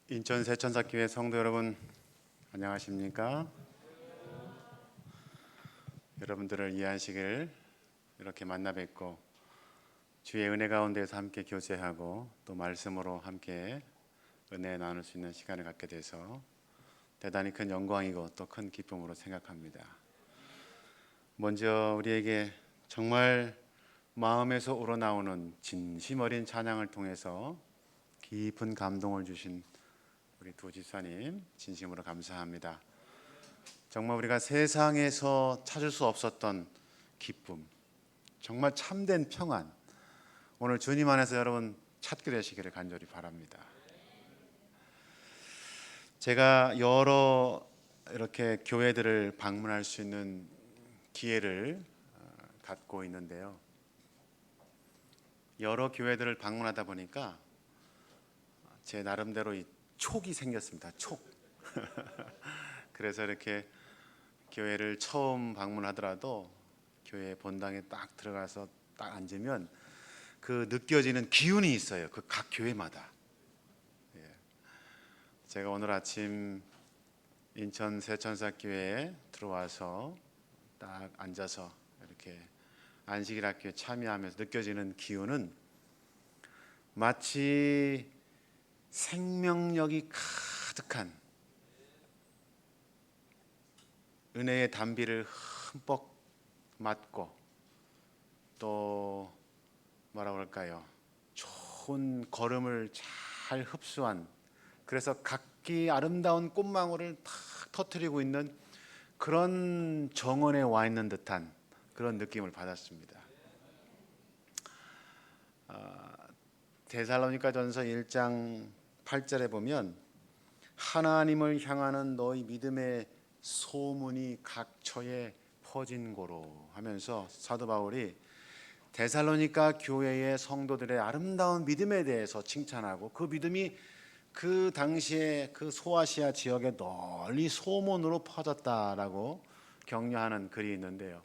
인천 새천사교회 성도 여러분, 안녕하십니까? 여러분들을 이 안식일 이렇게 만나 뵙고 주의 은혜 가운데서 함께 교제하고 또 말씀으로 함께 은혜 나눌 수 있는 시간을 갖게 돼서 대단히 큰 영광이고 또 큰 기쁨으로 생각합니다. 먼저 우리에게 정말 마음에서 우러나오는 진심 어린 찬양을 통해서 깊은 감동을 주신 우리 두 집사님 진심으로 감사합니다. 정말 우리가 세상에서 찾을 수 없었던 기쁨, 정말 참된 평안, 오늘 주님 안에서 여러분 찾게 되시기를 간절히 바랍니다. 제가 여러 이렇게 교회들을 방문할 수 있는 기회를 갖고 있는데요. 여러 교회들을 방문하다 보니까 제 나름대로 이 촉이 생겼습니다. 촉. 그래서 이렇게 교회를 처음 방문하더라도 교회 본당에 딱 들어가서 딱 앉으면 그 느껴지는 기운이 있어요. 그 각 교회마다. 제가 오늘 아침 인천 새천사교회에 들어와서 딱 앉아서 이렇게 안식일 학교에 참여하면서 느껴지는 기운은 마치 생명력이 가득한 은혜의 단비를 흠뻑 맞고 또 뭐라 그럴까요? 좋은 걸음을 잘 흡수한, 그래서 각기 아름다운 꽃망울을 탁 터뜨리고 있는 그런 정원에 와 있는 듯한 그런 느낌을 받았습니다. 데살로니가전서 1장 8절에 보면 하나님을 향하는 너희 믿음의 소문이 각처에 퍼진 고로 하면서 사도 바울이 데살로니가 교회의 성도들의 아름다운 믿음에 대해서 칭찬하고 그 믿음이 그 당시에 그 소아시아 지역에 널리 소문으로 퍼졌다라고 격려하는 글이 있는데요.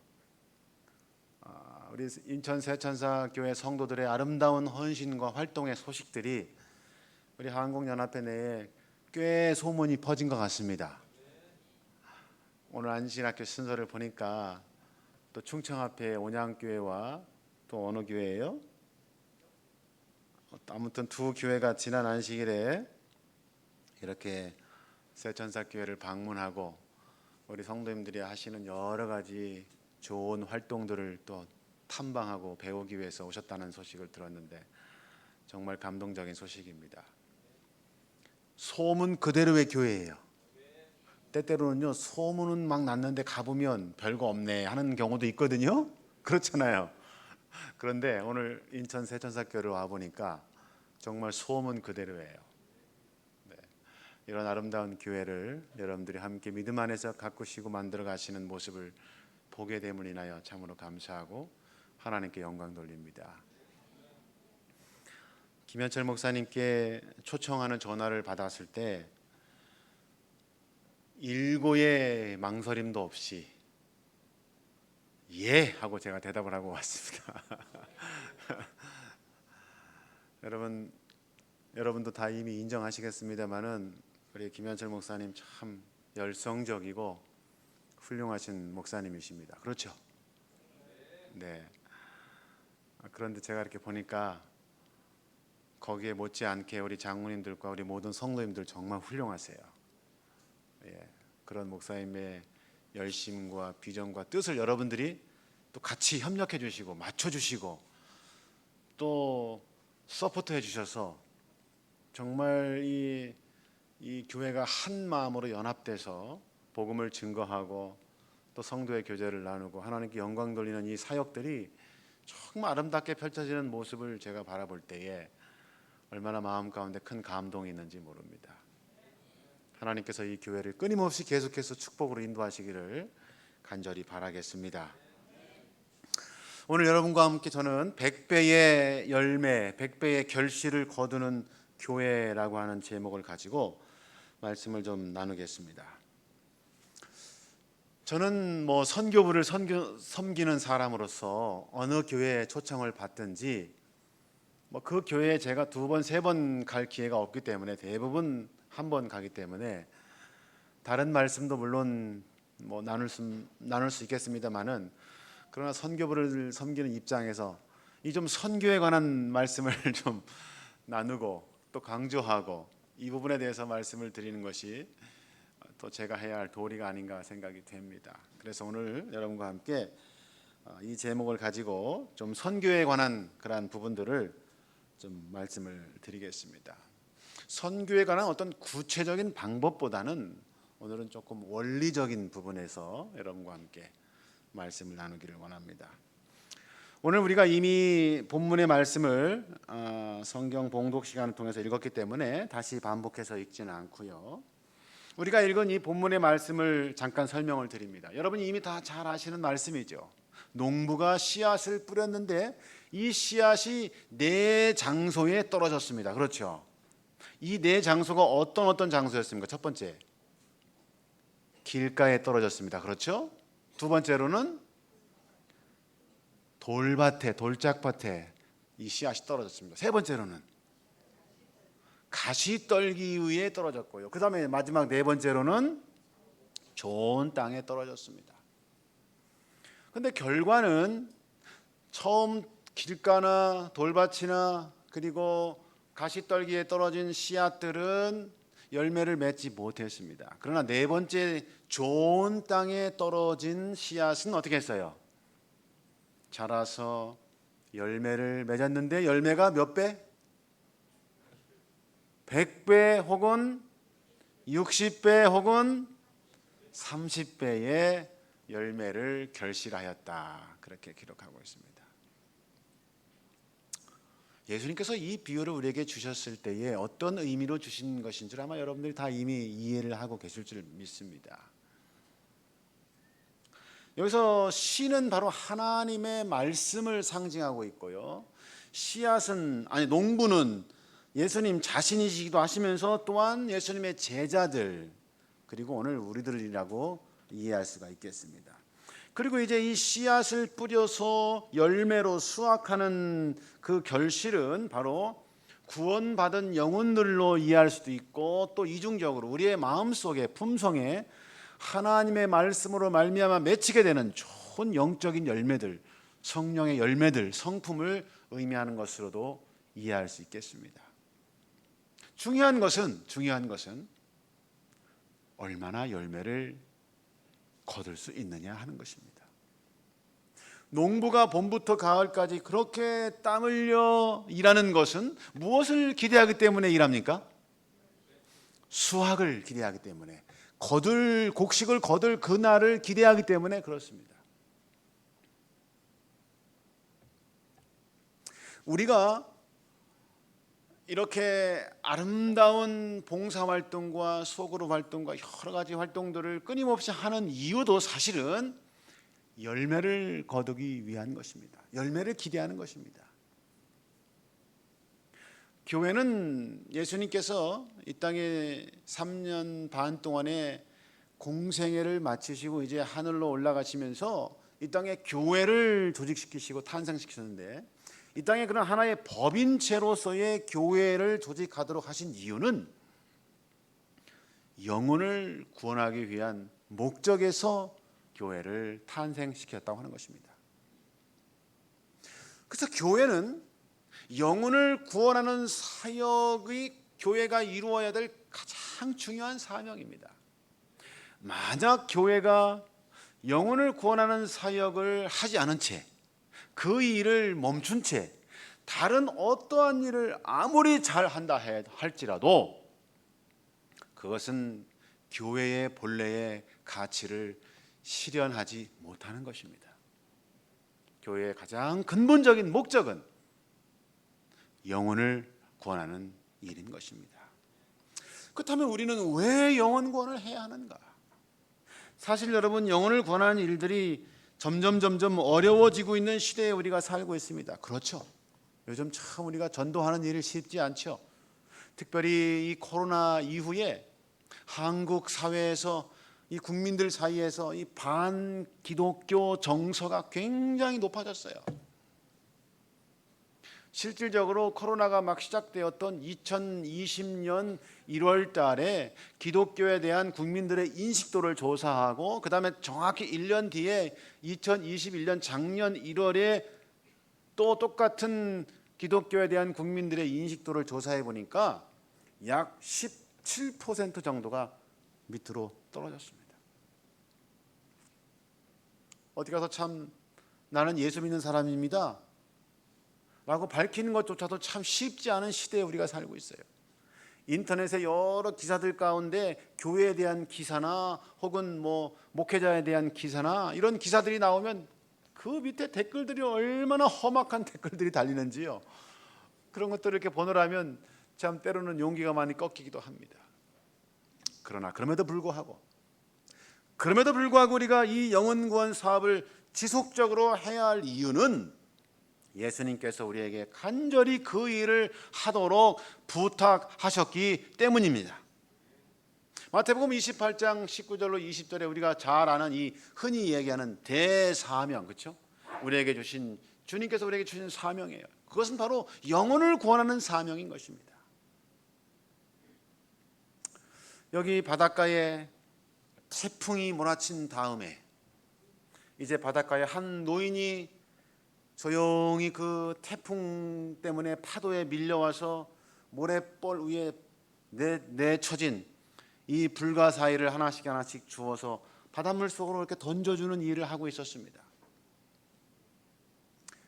우리 인천 새천사 교회 성도들의 아름다운 헌신과 활동의 소식들이 우리 한국연합회 내에 꽤 소문이 퍼진 것 같습니다. 오늘 안식일학교 순서를 보니까 또 충청 앞에 온양교회와 또 어느 교회예요? 아무튼 두 교회가 지난 안식일에 이렇게 새천사교회를 방문하고 우리 성도님들이 하시는 여러 가지 좋은 활동들을 또 탐방하고 배우기 위해서 오셨다는 소식을 들었는데 정말 감동적인 소식입니다. 소문 그대로의 교회예요. 때때로는요, 소문은 막 났는데 가보면 별거 없네 하는 경우도 있거든요. 그렇잖아요. 그런데 오늘 인천 새천사교회를 와보니까 정말 소문 그대로예요. 네. 이런 아름다운 교회를 여러분들이 함께 믿음 안에서 가꾸시고 만들어 가시는 모습을 보게 됨을 인하여 참으로 감사하고 하나님께 영광 돌립니다. 김현철 목사님께 초청하는 전화를 받았을 때 일고의 망설임도 없이 예 하고 제가 대답을 하고 왔습니다. 여러분도 다 이미 인정하시겠습니다만은 우리 김현철 목사님 참 열성적이고 훌륭하신 목사님이십니다. 그렇죠? 네. 그런데 제가 이렇게 보니까 거기에 못지않게 우리 장로님들과 우리 모든 성도님들 정말 훌륭하세요. 예, 그런 목사님의 열심과 비전과 뜻을 여러분들이 또 같이 협력해 주시고 맞춰 주시고 또 서포트해 주셔서 정말 이 교회가 한 마음으로 연합돼서 복음을 증거하고 또 성도의 교제를 나누고 하나님께 영광 돌리는 이 사역들이 정말 아름답게 펼쳐지는 모습을 제가 바라볼 때에 얼마나 마음 가운데 큰 감동이 있는지 모릅니다. 하나님께서 이 교회를 끊임없이 계속해서 축복으로 인도하시기를 간절히 바라겠습니다. 오늘 여러분과 함께 저는 100배의 열매, 100배의 결실을 거두는 교회라고 하는 제목을 가지고 말씀을 좀 나누겠습니다. 저는 선교부를 섬기는 사람으로서 어느 교회에 초청을 받든지 뭐 그 교회에 제가 2번, 3번 갈 기회가 없기 때문에 대부분 한 번 가기 때문에 다른 말씀도 물론 뭐 나눌 수 있겠습니다만은, 그러나 선교부를 섬기는 입장에서 이 좀 선교에 관한 말씀을 좀 나누고 또 강조하고 이 부분에 대해서 말씀을 드리는 것이 또 제가 해야 할 도리가 아닌가 생각이 됩니다. 그래서 오늘 여러분과 함께 이 제목을 가지고 좀 선교에 관한 그러한 부분들을 좀 말씀을 드리겠습니다. 선교에 관한 어떤 구체적인 방법보다는 오늘은 조금 원리적인 부분에서 여러분과 함께 말씀을 나누기를 원합니다. 오늘 우리가 이미 본문의 말씀을 성경 봉독 시간을 통해서 읽었기 때문에 다시 반복해서 읽지는 않고요. 우리가 읽은 이 본문의 말씀을 잠깐 설명을 드립니다. 여러분이 이미 다 잘 아시는 말씀이죠. 농부가 씨앗을 뿌렸는데 이 씨앗이 4장소에 떨어졌습니다. 그렇죠? 이 4장소가 어떤 장소였습니까? 첫 번째, 길가에 떨어졌습니다. 그렇죠? 두 번째로는 돌밭에, 돌짝밭에 이 씨앗이 떨어졌습니다. 세 번째로는 가시떨기 위에 떨어졌고요. 그 다음에 마지막 4번째로는 좋은 땅에 떨어졌습니다. 그런데 결과는 처음 길가나 돌밭이나 그리고 가시떨기에 떨어진 씨앗들은 열매를 맺지 못했습니다. 그러나 4번째 좋은 땅에 떨어진 씨앗은 어떻게 했어요? 자라서 열매를 맺었는데 열매가 몇 배? 100배 혹은 60배 혹은 30배의 열매를 결실하였다. 그렇게 기록하고 있습니다. 예수님께서 이 비유를 우리에게 주셨을 때에 어떤 의미로 주신 것인 줄 아마 여러분들이 다 이미 이해를 하고 계실 줄 믿습니다. 여기서 씨는 바로 하나님의 말씀을 상징하고 있고요. 씨앗은 농부는 예수님 자신이시기도 하시면서 또한 예수님의 제자들, 그리고 오늘 우리들이라고 이해할 수가 있겠습니다. 그리고 이제 이 씨앗을 뿌려서 열매로 수확하는 그 결실은 바로 구원받은 영혼들로 이해할 수도 있고, 또 이중적으로 우리의 마음속에 품성에 하나님의 말씀으로 말미암아 맺히게 되는 좋은 영적인 열매들, 성령의 열매들, 성품을 의미하는 것으로도 이해할 수 있겠습니다. 중요한 것은 얼마나 열매를 거둘 수 있느냐 하는 것입니다. 농부가 봄부터 가을까지 그렇게 땀 흘려 일하는 것은 무엇을 기대하기 때문에 일합니까? 수확을 기대하기 때문에, 곡식을 거둘 그날을 기대하기 때문에 그렇습니다. 우리가 이렇게 아름다운 봉사활동과 소그룹 활동과 여러 가지 활동들을 끊임없이 하는 이유도 사실은 열매를 거두기 위한 것입니다. 열매를 기대하는 것입니다. 교회는 예수님께서 이 땅에 3년 반 동안의 공생애를 마치시고 이제 하늘로 올라가시면서 이 땅에 교회를 조직시키시고 탄생시키셨는데, 이 땅에 그런 하나의 법인체로서의 교회를 조직하도록 하신 이유는 영혼을 구원하기 위한 목적에서 교회를 탄생시켰다고 하는 것입니다. 그래서 교회는 영혼을 구원하는 사역의 교회가 이루어야 될 가장 중요한 사명입니다. 만약 교회가 영혼을 구원하는 사역을 하지 않은 채, 그 일을 멈춘 채 다른 어떠한 일을 아무리 잘한다 할지라도 그것은 교회의 본래의 가치를 실현하지 못하는 것입니다. 교회의 가장 근본적인 목적은 영혼을 구원하는 일인 것입니다. 그렇다면 우리는 왜 영혼 구원을 해야 하는가? 사실 여러분, 영혼을 구원하는 일들이 점점 어려워지고 있는 시대에 우리가 살고 있습니다. 그렇죠. 요즘 참 우리가 전도하는 일이 쉽지 않죠. 특별히 이 코로나 이후에 한국 사회에서 이 국민들 사이에서 이 반기독교 정서가 굉장히 높아졌어요. 실질적으로 코로나가 막 시작되었던 2020년 1월 달에 기독교에 대한 국민들의 인식도를 조사하고 그다음에 정확히 1년 뒤에 2021년 작년 1월에 또 똑같은 기독교에 대한 국민들의 인식도를 조사해 보니까 약 17% 정도가 밑으로 떨어졌습니다. 어디 가서 참 나는 예수 믿는 사람입니다 라고 밝히는 것조차도 참 쉽지 않은 시대에 우리가 살고 있어요. 인터넷의 여러 기사들 가운데 교회에 대한 기사나 혹은 목회자에 대한 기사나 이런 기사들이 나오면 그 밑에 댓글들이 얼마나 험악한 댓글들이 달리는지요. 그런 것들을 이렇게 보느라면 참 때로는 용기가 많이 꺾이기도 합니다. 그러나 그럼에도 불구하고 우리가 이 영혼 구원 사업을 지속적으로 해야 할 이유는 예수님께서 우리에게 간절히 그 일을 하도록 부탁하셨기 때문입니다. 마태복음 28장 19절로 20절에 우리가 잘 아는 이 흔히 얘기하는 대사명, 그렇죠? 우리에게 주신 주님께서 우리에게 주신 사명이에요. 그것은 바로 영혼을 구원하는 사명인 것입니다. 여기 바닷가에 태풍이 몰아친 다음에 이제 바닷가에 한 노인이 조용히 그 태풍 때문에 파도에 밀려와서 모래벌 위에 내쳐진 이 불가사의를 하나씩 주워서 바닷물 속으로 이렇게 던져주는 일을 하고 있었습니다.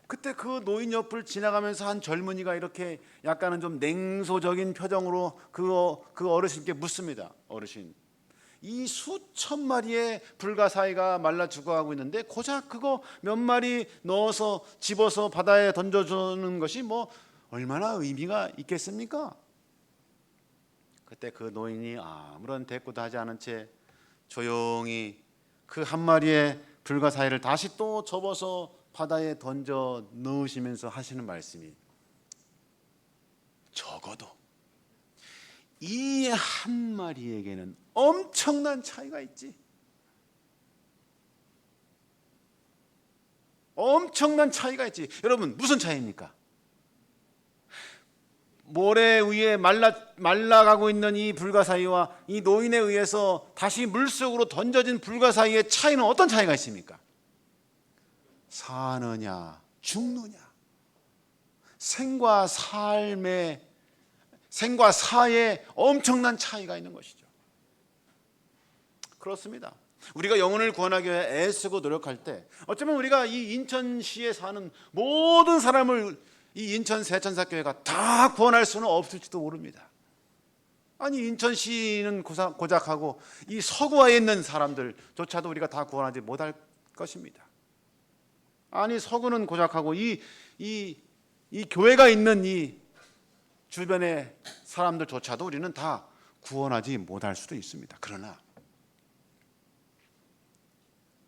그때 그 노인 옆을 지나가면서 한 젊은이가 이렇게 약간은 좀 냉소적인 표정으로 그 어르신께 묻습니다. 어르신, 이 수천 마리의 불가사의가 말라 죽어가고 있는데 고작 그거 몇 마리 넣어서 집어서 바다에 던져주는 것이 얼마나 의미가 있겠습니까? 그때 그 노인이 아무런 대꾸도 하지 않은 채 조용히 그 한 마리의 불가사의를 다시 또 접어서 바다에 던져 넣으시면서 하시는 말씀이, 적어도 이 한 마리에게는 엄청난 차이가 있지. 엄청난 차이가 있지. 여러분, 무슨 차이입니까? 모래 위에 말라가고 있는 이 불가사의와 이 노인에 의해서 다시 물속으로 던져진 불가사의의 차이는 어떤 차이가 있습니까? 사느냐 죽느냐, 생과 사의 엄청난 차이가 있는 것이죠. 그렇습니다. 우리가 영혼을 구원하기 위해 애쓰고 노력할 때 어쩌면 우리가 이 인천시에 사는 모든 사람을 이 인천 세천사교회가 다 구원할 수는 없을지도 모릅니다. 아니, 인천시는 고작하고 이 서구에 있는 사람들조차도 우리가 다 구원하지 못할 것입니다. 아니, 서구는 고작하고 이 교회가 있는 이 주변의 사람들조차도 우리는 다 구원하지 못할 수도 있습니다. 그러나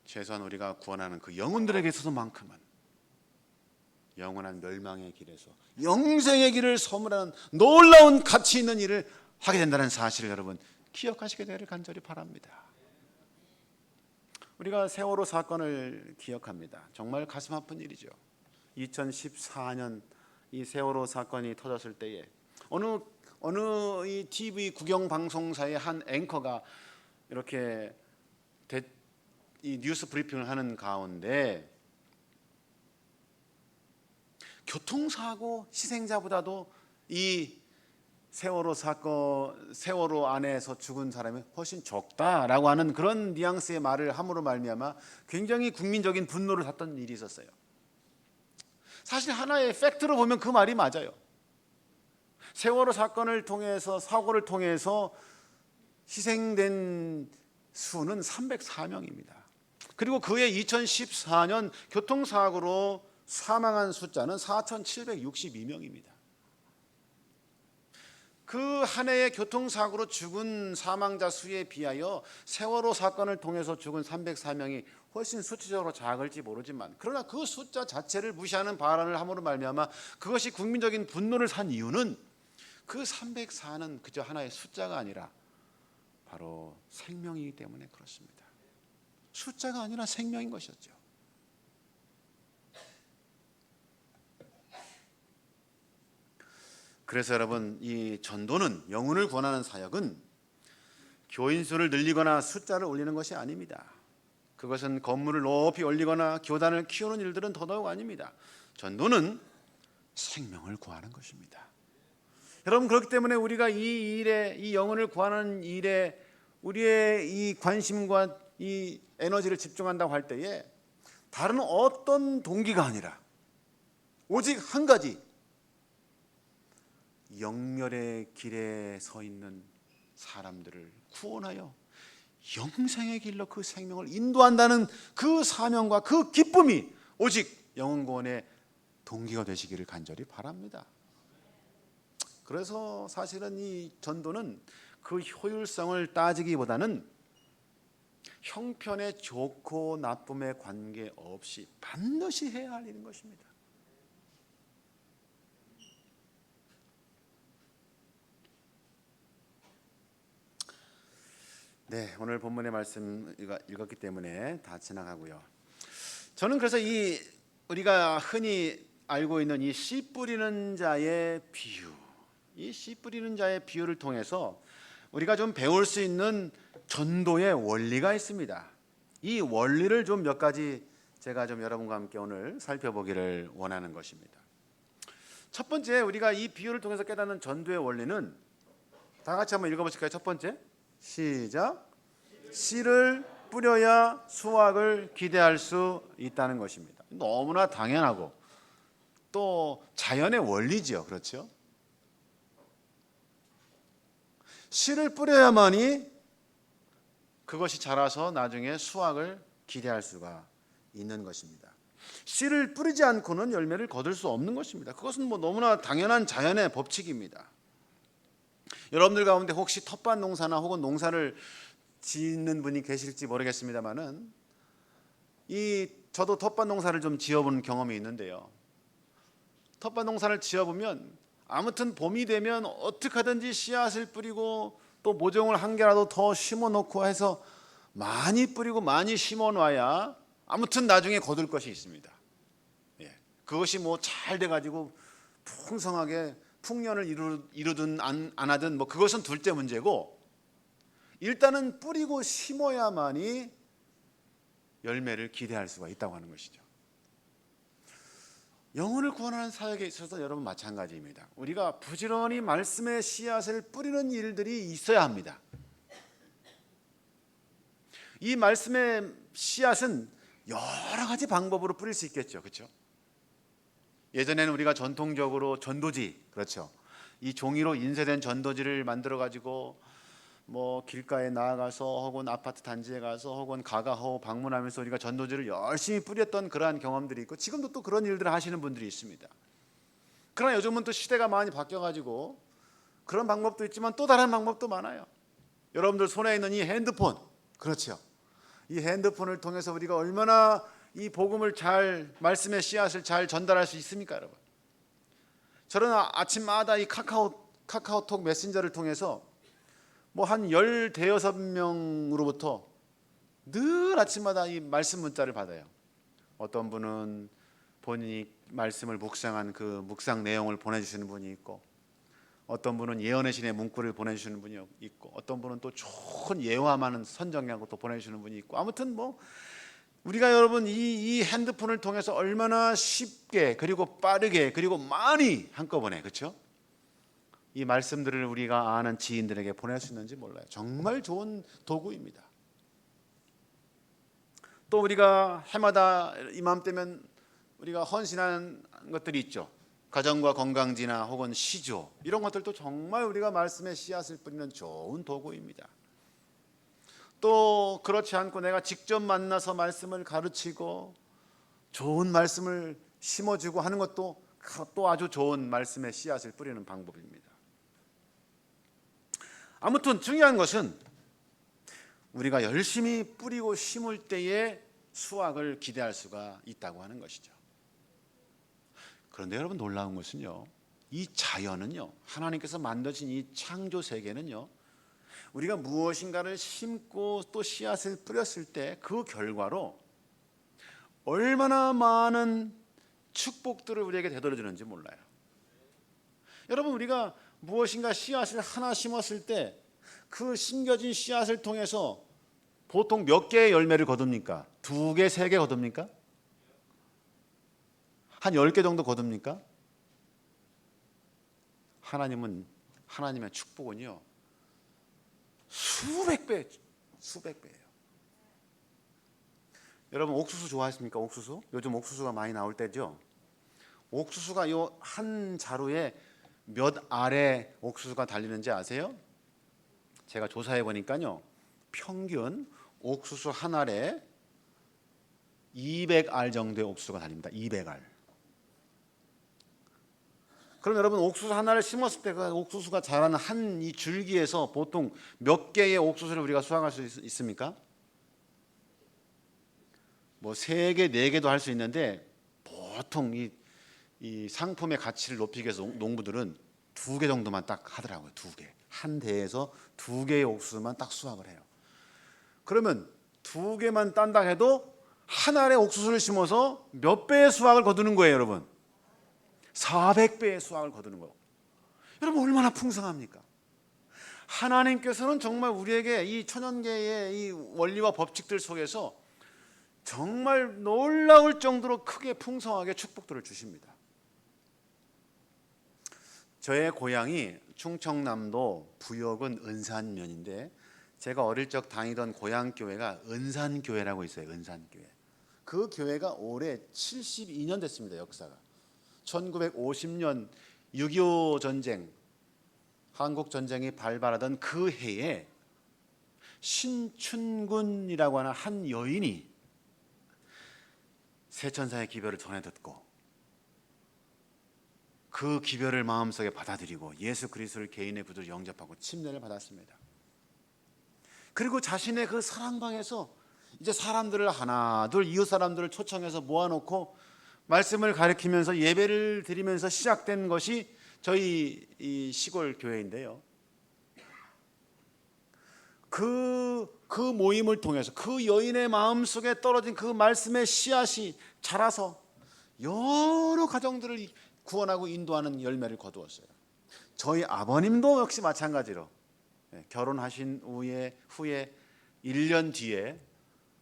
최소한 우리가 구원하는 그 영혼들에게 있어서만큼은 영원한 멸망의 길에서 영생의 길을 선물하는 놀라운 가치 있는 일을 하게 된다는 사실을 여러분 기억하시게 되기를 간절히 바랍니다. 우리가 세월호 사건을 기억합니다. 정말 가슴 아픈 일이죠. 2014년 이 세월호 사건이 터졌을 때에 어느 이 TV 국영 방송사의 한 앵커가 이렇게 이 뉴스 브리핑을 하는 가운데 교통사고 희생자보다도 이 세월호 안에서 죽은 사람이 훨씬 적다라고 하는 그런 뉘앙스의 말을 함으로 말미암아 굉장히 국민적인 분노를 샀던 일이 있었어요. 사실 하나의 팩트로 보면 그 말이 맞아요. 세월호 사건을 통해서, 사고를 통해서 희생된 수는 304명입니다. 그리고 그해 2014년 교통사고로 사망한 숫자는 4,762명입니다. 그 한 해의 교통사고로 죽은 사망자 수에 비하여 세월호 사건을 통해서 죽은 304명이 훨씬 수치적으로 작을지 모르지만, 그러나 그 숫자 자체를 무시하는 발언을 함으로 말미암아 그것이 국민적인 분노를 산 이유는 그 304는 그저 하나의 숫자가 아니라 바로 생명이기 때문에 그렇습니다. 숫자가 아니라 생명인 것이었죠. 그래서 여러분, 이 전도는, 영혼을 구원하는 사역은 교인 수를 늘리거나 숫자를 올리는 것이 아닙니다. 그것은 건물을 높이 올리거나 교단을 키우는 일들은 더더욱 아닙니다. 전도는 생명을 구하는 것입니다. 여러분, 그렇기 때문에 우리가 이 일에, 이 영혼을 구하는 일에 우리의 이 관심과 이 에너지를 집중한다고 할 때에 다른 어떤 동기가 아니라 오직 한 가지, 영멸의 길에 서 있는 사람들을 구원하여 영생의 길로 그 생명을 인도한다는 그 사명과 그 기쁨이 오직 영혼 구원의 동기가 되시기를 간절히 바랍니다. 그래서 사실은 이 전도는 그 효율성을 따지기보다는 형편의 좋고 나쁨에 관계없이 반드시 해야 할 일인 것입니다. 네, 오늘 본문의 말씀 읽었기 때문에 다 지나가고요. 저는 그래서 이 우리가 흔히 알고 있는 이 씨 뿌리는 자의 비유, 이 씨 뿌리는 자의 비유를 통해서 우리가 좀 배울 수 있는 전도의 원리가 있습니다. 이 원리를 좀 몇 가지 제가 좀 여러분과 함께 오늘 살펴보기를 원하는 것입니다. 첫 번째, 우리가 이 비유를 통해서 깨닫는 전도의 원리는 다 같이 한번 읽어보실까요? 첫 번째, 시작. 씨를 뿌려야 수확을 기대할 수 있다는 것입니다. 너무나 당연하고 또 자연의 원리죠. 그렇죠? 씨를 뿌려야만이 그것이 자라서 나중에 수확을 기대할 수가 있는 것입니다. 씨를 뿌리지 않고는 열매를 거둘 수 없는 것입니다. 그것은 너무나 당연한 자연의 법칙입니다. 여러분들 가운데 혹시 텃밭 농사나 혹은 농사를 짓는 분이 계실지 모르겠습니다만은 저도 텃밭 농사를 좀 지어본 경험이 있는데요. 텃밭 농사를 지어보면 아무튼 봄이 되면 어떻게 하든지 씨앗을 뿌리고 또 모종을 한 개라도 더 심어놓고 해서 많이 뿌리고 많이 심어놔야 아무튼 나중에 거둘 것이 있습니다. 그것이 잘 돼가지고 풍성하게 풍년을 이루든 안 하든 그것은 둘째 문제고, 일단은 뿌리고 심어야만이 열매를 기대할 수가 있다고 하는 것이죠. 영혼을 구원하는 사역에 있어서 여러분 마찬가지입니다. 우리가 부지런히 말씀의 씨앗을 뿌리는 일들이 있어야 합니다. 이 말씀의 씨앗은 여러 가지 방법으로 뿌릴 수 있겠죠. 그렇죠? 예전에는 우리가 전통적으로 전도지, 그렇죠, 이 종이로 인쇄된 전도지를 만들어 가지고 길가에 나아가서 혹은 아파트 단지에 가서 혹은 가가호 방문하면서 우리가 전도지를 열심히 뿌렸던 그러한 경험들이 있고, 지금도 또 그런 일들을 하시는 분들이 있습니다. 그러나 요즘은 또 시대가 많이 바뀌어가지고 그런 방법도 있지만 또 다른 방법도 많아요. 여러분들 손에 있는 이 핸드폰, 그렇죠, 이 핸드폰을 통해서 우리가 얼마나 이 복음을 말씀의 씨앗을 잘 전달할 수 있습니까, 여러분? 저는 아침마다 이 카카오톡 메신저를 통해서 한 15명으로부터 늘 아침마다 이 말씀 문자를 받아요. 어떤 분은 본인이 말씀을 묵상한 그 묵상 내용을 보내주시는 분이 있고, 어떤 분은 예언의 신의 문구를 보내주시는 분이 있고, 어떤 분은 또 좋은 예화 많은 선정량을 또 보내주시는 분이 있고, 아무튼 우리가 여러분 이 핸드폰을 통해서 얼마나 쉽게 그리고 빠르게 그리고 많이 한꺼번에, 그렇죠, 이 말씀들을 우리가 아는 지인들에게 보낼 수 있는지 몰라요. 정말 좋은 도구입니다. 또 우리가 해마다 이맘때면 우리가 헌신하는 것들이 있죠. 가정과 건강지나 혹은 시조, 이런 것들도 정말 우리가 말씀의 씨앗을 뿌리는 좋은 도구입니다. 또 그렇지 않고 내가 직접 만나서 말씀을 가르치고 좋은 말씀을 심어주고 하는 것도 또 아주 좋은 말씀의 씨앗을 뿌리는 방법입니다. 아무튼 중요한 것은 우리가 열심히 뿌리고 심을 때에 수확을 기대할 수가 있다고 하는 것이죠. 그런데 여러분, 놀라운 것은요, 이 자연은요, 하나님께서 만드신 이 창조 세계는요, 우리가 무엇인가를 심고 또 씨앗을 뿌렸을 때 그 결과로 얼마나 많은 축복들을 우리에게 되돌려주는지 몰라요. 여러분, 우리가 무엇인가 씨앗을 하나 심었을 때 그 심겨진 씨앗을 통해서 보통 몇 개의 열매를 거둡니까? 2개, 3개 거둡니까? 한 10개 정도 거둡니까? 하나님의 축복은요, 수백 배예요. 여러분, 옥수수 좋아하십니까? 옥수수? 요즘 옥수수가 많이 나올 때죠. 옥수수가 요 한 자루에 몇 알의 옥수수가 달리는지 아세요? 제가 조사해 보니까요, 평균 옥수수 한 알에 200알 정도의 옥수수가 달립니다. 200알. 그럼 여러분, 옥수수 하나를 심었을 때 그 옥수수가 자라는 한 이 줄기에서 보통 몇 개의 옥수수를 우리가 수확할 수 있습니까? 뭐 3개, 4개도 할 수 있는데 보통 이 상품의 가치를 높이기 위해서 농부들은 2개 정도만 딱 하더라고요. 2개. 한 대에서 2개의 옥수수만 딱 수확을 해요. 그러면 2개만 딴다 해도 한 알의 옥수수를 심어서 몇 배의 수확을 거두는 거예요, 여러분? 400배의 수확을 거두는 거예요. 여러분, 얼마나 풍성합니까? 하나님께서는 정말 우리에게 이 천연계의 이 원리와 법칙들 속에서 정말 놀라울 정도로 크게 풍성하게 축복들을 주십니다. 저의 고향이 충청남도 부여군 은산면인데, 제가 어릴 적 다니던 고향교회가 은산교회라고 있어요. 은산교회. 그 교회가 올해 72년 됐습니다. 역사가 1950년 6.25 전쟁, 한국 전쟁이 발발하던 그 해에 신춘군이라고 하는 한 여인이 세천사의 기별을 전해 듣고 그 기별을 마음속에 받아들이고 예수 그리스도를 개인의 구주로 영접하고 침례를 받았습니다. 그리고 자신의 그 사랑방에서 이제 사람들을 하나 둘 이웃 사람들을 초청해서 모아놓고 말씀을 가르치면서 예배를 드리면서 시작된 것이 저희 이 시골 교회인데요. 그 모임을 통해서 그 여인의 마음속에 떨어진 그 말씀의 씨앗이 자라서 여러 가정들을 구원하고 인도하는 열매를 거두었어요. 저희 아버님도 역시 마찬가지로 결혼하신 후에 1년 뒤에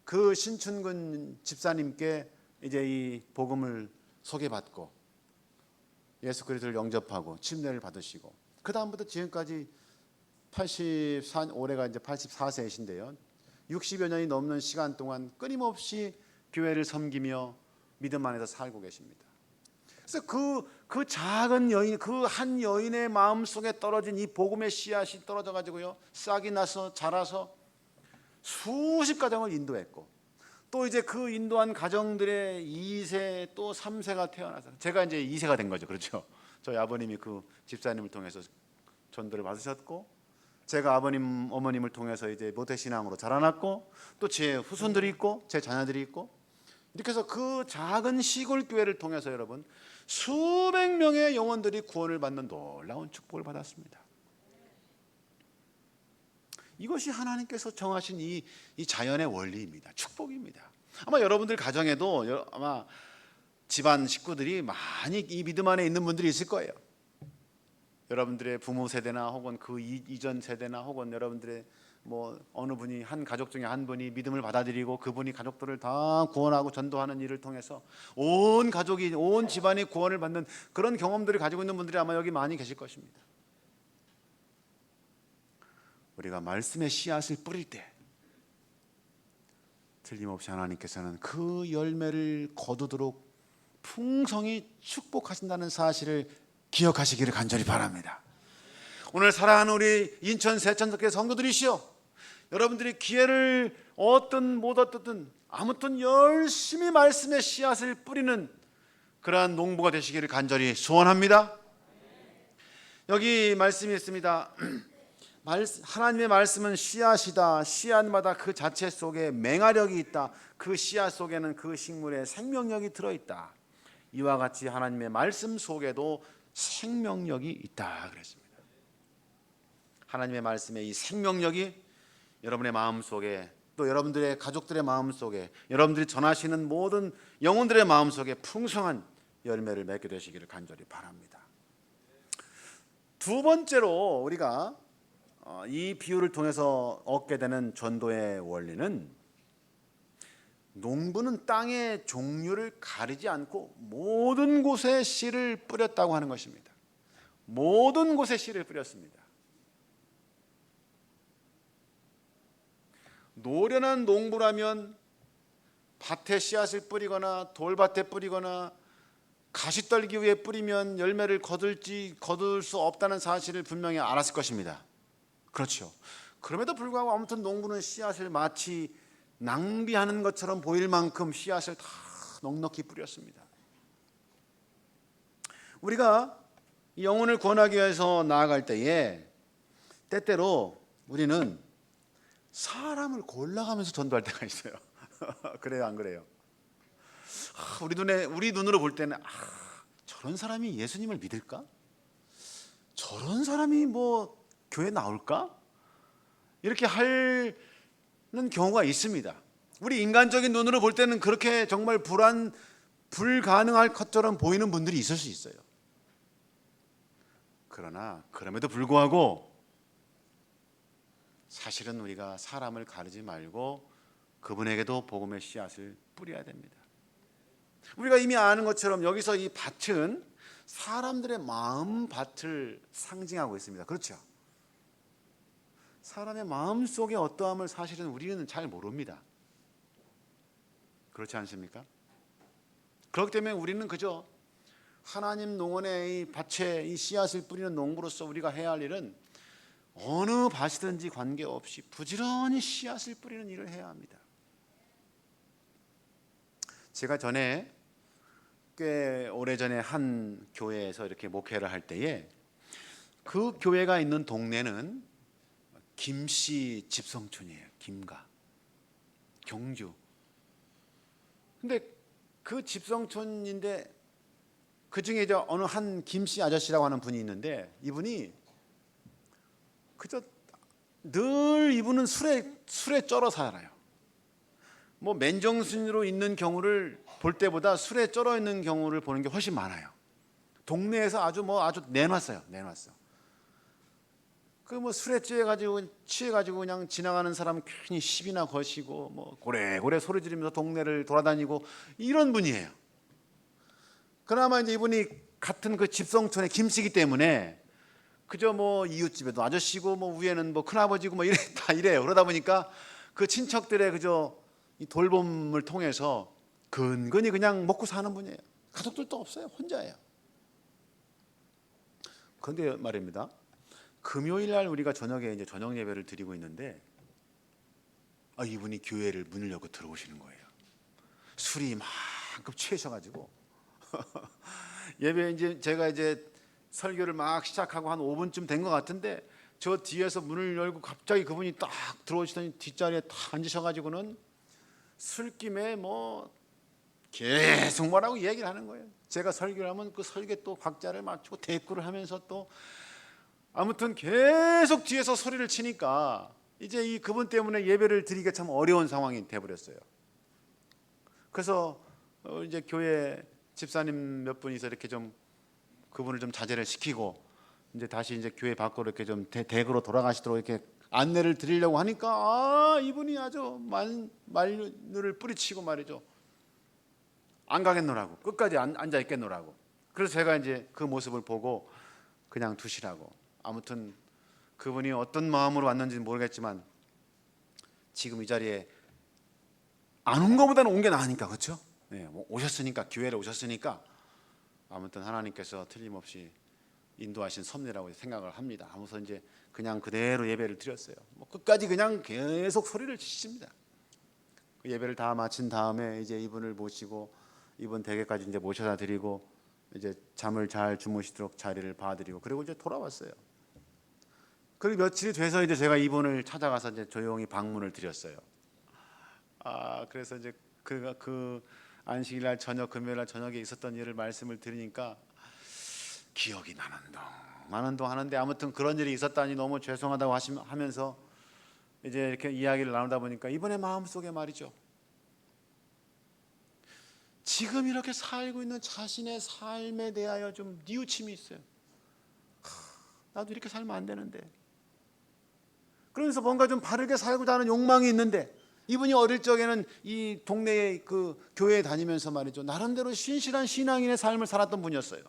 그 신춘근 집사님께 이제 이 복음을 소개받고 예수 그리스도를 영접하고 침례를 받으시고, 그 다음부터 지금까지 올해가 이제 84세이신데요. 60여 년이 넘는 시간 동안 끊임없이 교회를 섬기며 믿음 안에서 살고 계십니다. 그래서 그 작은 여인, 그 한 여인의 마음 속에 떨어진 이 복음의 씨앗이 떨어져 가지고요, 싹이 나서 자라서 수십 가정을 인도했고, 또 이제 그 인도한 가정들의 2세 또 3세가 태어나서 제가 이제 2세가 된 거죠. 그렇죠? 저희 아버님이 그 집사님을 통해서 전도를 받으셨고, 제가 아버님 어머님을 통해서 이제 모태신앙으로 자라났고, 또 제 후손들이 있고 제 자녀들이 있고, 이렇게 해서 그 작은 시골 교회를 통해서 여러분 수백 명의 영혼들이 구원을 받는 놀라운 축복을 받았습니다. 이것이 하나님께서 정하신 이 자연의 원리입니다. 축복입니다. 아마 여러분들 가정에도 아마 집안 식구들이 많이 이 믿음 안에 있는 분들이 있을 거예요. 여러분들의 부모 세대나 혹은 그 이전 세대나 혹은 여러분들의 뭐 어느 분이 한 가족 중에 한 분이 믿음을 받아들이고 그분이 가족들을 다 구원하고 전도하는 일을 통해서 온 가족이 온 집안이 구원을 받는 그런 경험들을 가지고 있는 분들이 아마 여기 많이 계실 것입니다. 우리가 말씀의 씨앗을 뿌릴 때 틀림없이 하나님께서는 그 열매를 거두도록 풍성히 축복하신다는 사실을 기억하시기를 간절히 바랍니다. 오늘 사랑하는 우리 인천 세천석회 성도들이시여, 여러분들이 기회를 얻든 못 얻든 아무튼 열심히 말씀의 씨앗을 뿌리는 그러한 농부가 되시기를 간절히 소원합니다. 여기 말씀이 있습니다. 하나님의 말씀은 씨앗이다. 씨앗마다 그 자체 속에 맹활력이 있다. 그 씨앗 속에는 그 식물의 생명력이 들어있다. 이와 같이 하나님의 말씀 속에도 생명력이 있다 그랬습니다. 하나님의 말씀의 이 생명력이 여러분의 마음속에, 또 여러분들의 가족들의 마음속에, 여러분들이 전하시는 모든 영혼들의 마음속에 풍성한 열매를 맺게 되시기를 간절히 바랍니다. 두 번째로 우리가 이 비유를 통해서 얻게 되는 전도의 원리는 농부는 땅의 종류를 가리지 않고 모든 곳에 씨를 뿌렸다고 하는 것입니다. 모든 곳에 씨를 뿌렸습니다. 노련한 농부라면 밭에 씨앗을 뿌리거나 돌밭에 뿌리거나 가시떨기 위에 뿌리면 열매를 거둘 수 없다는 사실을 분명히 알았을 것입니다. 그렇죠. 그럼에도 불구하고 아무튼 농부는 씨앗을 마치 낭비하는 것처럼 보일 만큼 씨앗을 다 넉넉히 뿌렸습니다. 우리가 영혼을 구원하기 위해서 나아갈 때에 때때로 우리는 사람을 골라가면서 전도할 때가 있어요. 그래요, 안 그래요? 우리 눈으로 볼 때는 저런 사람이 예수님을 믿을까? 저런 사람이 뭐 교회 나올까? 이렇게 하는 경우가 있습니다. 우리 인간적인 눈으로 볼 때는 그렇게 정말 불가능할 것처럼 보이는 분들이 있을 수 있어요. 그러나 그럼에도 불구하고 사실은 우리가 사람을 가르지 말고 그분에게도 복음의 씨앗을 뿌려야 됩니다. 우리가 이미 아는 것처럼 여기서 이 밭은 사람들의 마음 밭을 상징하고 있습니다. 그렇죠? 사람의 마음 속의 어떠함을 사실은 우리는 잘 모릅니다. 그렇지 않습니까? 그렇기 때문에 우리는 그저 하나님 농원의 이 밭에 이 씨앗을 뿌리는 농부로서 우리가 해야 할 일은 어느 밭이든지 관계없이 부지런히 씨앗을 뿌리는 일을 해야 합니다. 제가 전에 꽤 오래전에 한 교회에서 이렇게 목회를 할 때에 그 교회가 있는 동네는 김씨 집성촌이에요. 김가, 경주. 근데 그 집성촌인데 그 중에 어느 한 김씨 아저씨라고 하는 분이 있는데 이분이 그저 늘 이분은 술에 쩔어 살아요. 뭐 맨정신으로 있는 경우를 볼 때보다 술에 쩔어 있는 경우를 보는 게 훨씬 많아요. 동네에서 아주 내놨어. 그 뭐 술에 취해가지고 그냥 지나가는 사람 괜히 시비나 거시고 뭐 고래고래 소리 지르면서 동네를 돌아다니고 이런 분이에요. 그나마 이제 이분이 같은 그 집성촌의 김씨이기 때문에 그저 뭐 이웃집에도 아저씨고 뭐 위에는 뭐 큰아버지고 뭐 다 이래요. 그러다 보니까 그 친척들의 그저 이 돌봄을 통해서 근근히 그냥 먹고 사는 분이에요. 가족들도 없어요. 혼자예요. 그런데 말입니다. 금요일 날 우리가 저녁에 이제 저녁 예배를 드리고 있는데 이분이 교회를 문을 열고 들어오시는 거예요. 술이 만큼 취하셔가지고 예배 이제 제가 이제 설교를 막 시작하고 한 5분쯤 된 것 같은데 저 뒤에서 문을 열고 갑자기 그분이 딱 들어오시더니 뒷자리에 딱 앉으셔가지고는 술김에 뭐 계속 뭐라고 얘기를 하는 거예요. 제가 설교를 하면 그 설교에 또 박자를 맞추고 대꾸를 하면서 또 아무튼 계속 뒤에서 소리를 치니까 이제 이 그분 때문에 예배를 드리기가 참 어려운 상황이 돼버렸어요. 그래서 이제 교회 집사님 몇 분이서 이렇게 좀 그분을 좀 자제를 시키고 이제 다시 이제 교회 밖으로 이렇게 좀 댁으로 돌아가시도록 이렇게 안내를 드리려고 하니까 이분이 아주 말을 뿌리치고 말이죠. 안 가겠노라고, 끝까지 앉아 있겠노라고. 그래서 제가 이제 그 모습을 보고 그냥 두시라고. 아무튼 그분이 어떤 마음으로 왔는지는 모르겠지만 지금 이 자리에 안 온 것보다는 온 게 나으니까, 그렇죠? 네, 뭐 오셨으니까, 교회를 오셨으니까 아무튼 하나님께서 틀림없이 인도하신 섭리라고 생각을 합니다. 하면서 이제 그냥 그대로 예배를 드렸어요. 뭐 끝까지 그냥 계속 소리를 치십니다. 그 예배를 다 마친 다음에 이제 이분을 모시고 이분 댁에까지 이제 모셔다 드리고 이제 잠을 잘 주무시도록 자리를 봐드리고 그리고 이제 돌아왔어요. 그리고 며칠이 돼서 이제 제가 이분을 찾아가서 이제 조용히 방문을 드렸어요. 그래서 이제 그 안식일날 저녁, 금요일날 저녁에 있었던 일을 말씀을 드리니까 기억이 나는 동 하는데 아무튼 그런 일이 있었다니 너무 죄송하다고 하면서 이제 이렇게 이야기를 나누다 보니까 이분의 마음속에 말이죠. 지금 이렇게 살고 있는 자신의 삶에 대하여 좀 뉘우침이 있어요. 나도 이렇게 살면 안 되는데. 그러면서 뭔가 좀 바르게 살고자 하는 욕망이 있는데, 이분이 어릴 적에는 이 동네에 그 교회에 다니면서 말이죠, 나름대로 신실한 신앙인의 삶을 살았던 분이었어요.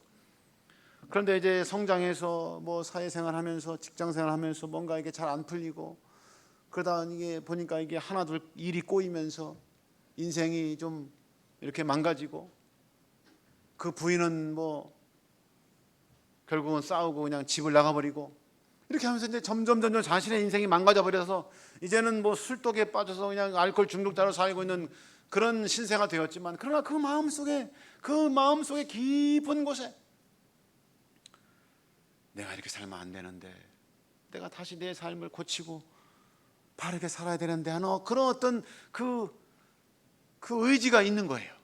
그런데 이제 성장해서 뭐 사회생활하면서 직장생활하면서 뭔가 이게 잘 안 풀리고, 그러다 이게 보니까 이게 하나둘 일이 꼬이면서 인생이 좀 이렇게 망가지고, 그 부인은 뭐 결국은 싸우고 그냥 집을 나가버리고, 이렇게 하면서 이제 점점 자신의 인생이 망가져 버려서 이제는 뭐 술독에 빠져서 그냥 알코올 중독자로 살고 있는 그런 신세가 되었지만, 그러나 그 마음속에 깊은 곳에 내가 이렇게 살면 안 되는데, 내가 다시 내 삶을 고치고 바르게 살아야 되는데 하는 그런 어떤 그 의지가 있는 거예요.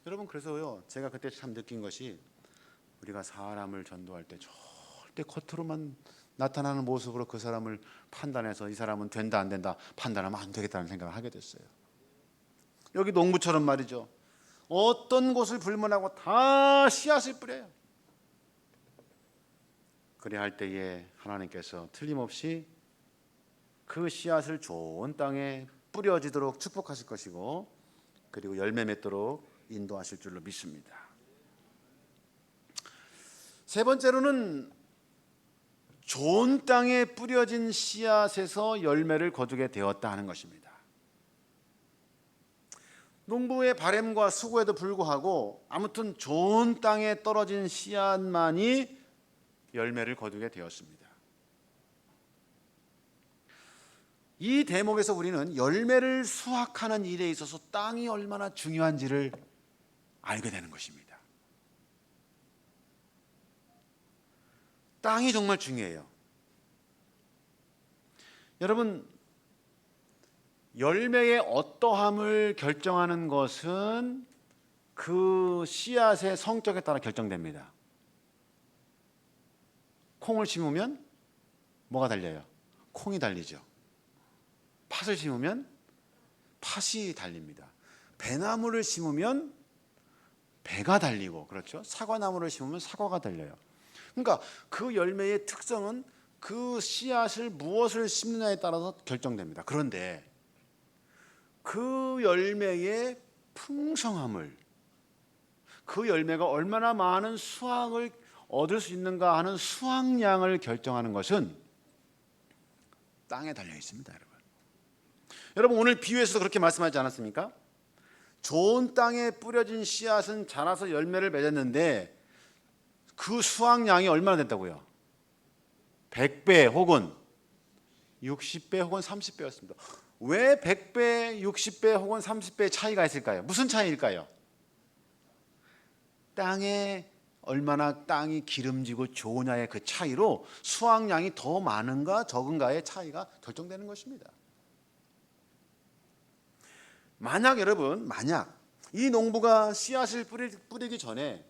여러분, 그래서요, 제가 그때 참 느낀 것이, 우리가 사람을 전도할 때 절대 겉으로만 나타나는 모습으로 그 사람을 판단해서 이 사람은 된다 안 된다 판단하면 안 되겠다는 생각을 하게 됐어요. 여기 농부처럼 말이죠, 어떤 곳을 불문하고 다 씨앗을 뿌려요. 그래야 할 때에 하나님께서 틀림없이 그 씨앗을 좋은 땅에 뿌려지도록 축복하실 것이고, 그리고 열매 맺도록 인도하실 줄로 믿습니다. 세 번째로는 좋은 땅에 뿌려진 씨앗에서 열매를 거두게 되었다 하는 것입니다. 농부의 바램과 수고에도 불구하고 아무튼 좋은 땅에 떨어진 씨앗만이 열매를 거두게 되었습니다. 이 대목에서 우리는 열매를 수확하는 일에 있어서 땅이 얼마나 중요한지를 알게 되는 것입니다. 땅이 정말 중요해요. 여러분, 열매의 어떠함을 결정하는 것은 그 씨앗의 성격에 따라 결정됩니다. 콩을 심으면 뭐가 달려요? 콩이 달리죠. 팥을 심으면 팥이 달립니다. 배나무를 심으면 배가 달리고, 그렇죠? 사과나무를 심으면 사과가 달려요. 그러니까 그 열매의 특성은 그 씨앗을 무엇을 심느냐에 따라서 결정됩니다. 그런데 그 열매의 풍성함을, 그 열매가 얼마나 많은 수확을 얻을 수 있는가 하는 수확량을 결정하는 것은 땅에 달려 있습니다. 여러분, 오늘 비유에서도 그렇게 말씀하지 않았습니까? 좋은 땅에 뿌려진 씨앗은 자라서 열매를 맺었는데 그 수확량이 얼마나 됐다고요? 100배 혹은 60배 혹은 30배였습니다. 왜 100배, 60배 혹은 30배의 차이가 있을까요? 무슨 차이일까요? 땅에 얼마나 땅이 기름지고 좋으냐의 그 차이로 수확량이 더 많은가 적은가의 차이가 결정되는 것입니다. 만약 이 농부가 씨앗을 뿌리기 전에,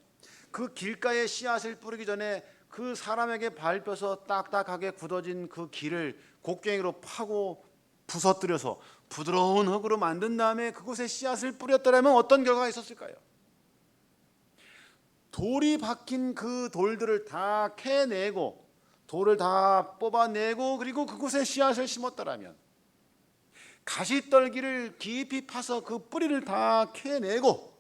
그 길가에 씨앗을 뿌리기 전에 그 사람에게 밟혀서 딱딱하게 굳어진 그 길을 곡괭이로 파고 부서뜨려서 부드러운 흙으로 만든 다음에 그곳에 씨앗을 뿌렸더라면 어떤 결과가 있었을까요? 돌이 박힌 그 돌들을 다 캐내고, 돌을 다 뽑아내고, 그리고 그곳에 씨앗을 심었더라면, 가시떨기를 깊이 파서 그 뿌리를 다 캐내고,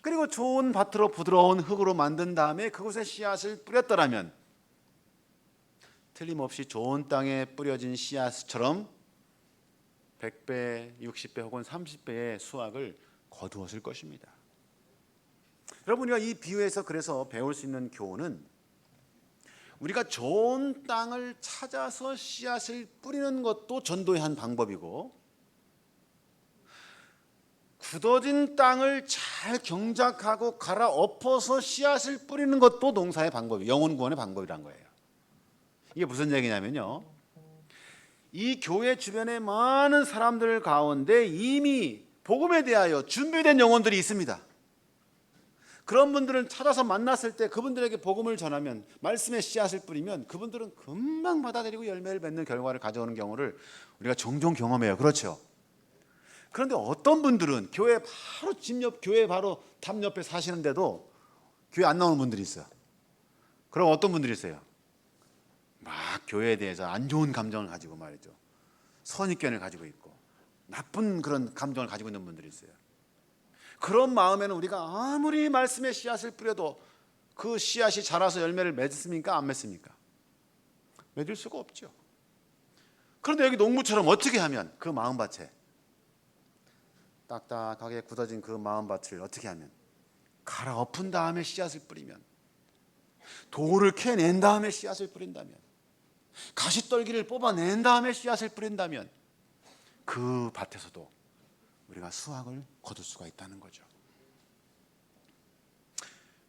그리고 좋은 밭으로 부드러운 흙으로 만든 다음에 그곳에 씨앗을 뿌렸더라면, 틀림없이 좋은 땅에 뿌려진 씨앗처럼 100배, 60배 혹은 30배의 수확을 거두었을 것입니다. 여러분, 우리가 이 비유에서 그래서 배울 수 있는 교훈은, 우리가 좋은 땅을 찾아서 씨앗을 뿌리는 것도 전도의 한 방법이고, 굳어진 땅을 잘 경작하고 갈아엎어서 씨앗을 뿌리는 것도 농사의 방법이에요. 영혼 구원의 방법이란 거예요. 이게 무슨 얘기냐면요, 이 교회 주변의 많은 사람들 가운데 이미 복음에 대하여 준비된 영혼들이 있습니다. 그런 분들은 찾아서 만났을 때 그분들에게 복음을 전하면, 말씀의 씨앗을 뿌리면 그분들은 금방 받아들이고 열매를 맺는 결과를 가져오는 경우를 우리가 종종 경험해요. 그렇죠? 그런데 어떤 분들은 교회 바로 집 옆, 교회 바로 담 옆에 사시는데도 교회 안 나오는 분들이 있어요. 그럼 어떤 분들이 있어요? 막 교회에 대해서 안 좋은 감정을 가지고 말이죠. 선입견을 가지고 있고 나쁜 그런 감정을 가지고 있는 분들이 있어요. 그런 마음에는 우리가 아무리 말씀의 씨앗을 뿌려도 그 씨앗이 자라서 열매를 맺습니까? 안 맺습니까? 맺을 수가 없죠. 그런데 여기 농부처럼 어떻게 하면 그 마음밭에 딱딱하게 굳어진 그 마음밭을 어떻게 하면 갈아엎은 다음에 씨앗을 뿌리면, 돌을 캐낸 다음에 씨앗을 뿌린다면, 가시떨기를 뽑아낸 다음에 씨앗을 뿌린다면 그 밭에서도 우리가 수확을 거둘 수가 있다는 거죠.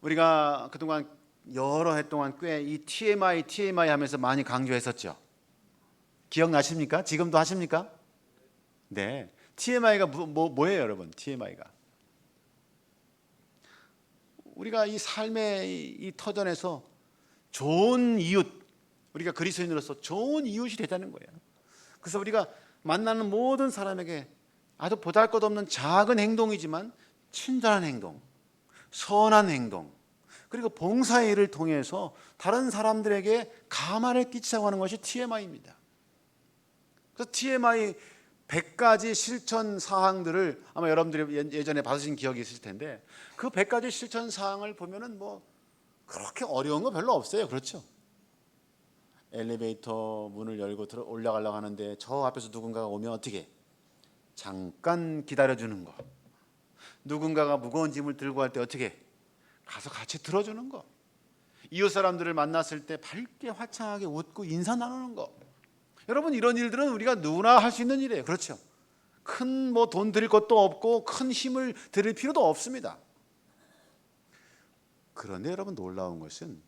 우리가 그동안 여러 해 동안 꽤 이 TMI 하면서 많이 강조했었죠. 기억나십니까? 지금도 하십니까? 네. TMI가 뭐예요, 여러분? TMI가 우리가 이 삶의 이 터전에서 좋은 이웃, 우리가 그리스도인으로서 좋은 이웃이 되자는 거예요. 그래서 우리가 만나는 모든 사람에게 아주 보잘것없는 작은 행동이지만 친절한 행동, 선한 행동, 그리고 봉사의 일을 통해서 다른 사람들에게 감화를 끼치자고 하는 것이 TMI입니다. 그래서 TMI 100가지 실천 사항들을 아마 여러분들이 예전에 받으신 기억이 있을 텐데, 그 100가지 실천 사항을 보면은 뭐 그렇게 어려운 거 별로 없어요. 그렇죠? 엘리베이터 문을 열고 올라가려고 하는데 저 앞에서 누군가가 오면 어떻게? 잠깐 기다려주는 거. 누군가가 무거운 짐을 들고 갈 때 어떻게? 가서 같이 들어주는 거. 이웃 사람들을 만났을 때 밝게 화창하게 웃고 인사 나누는 거. 여러분, 이런 일들은 우리가 누구나 할 수 있는 일이에요. 그렇죠? 큰 뭐 돈 들일 것도 없고 큰 힘을 들일 필요도 없습니다. 그런데 여러분, 놀라운 것은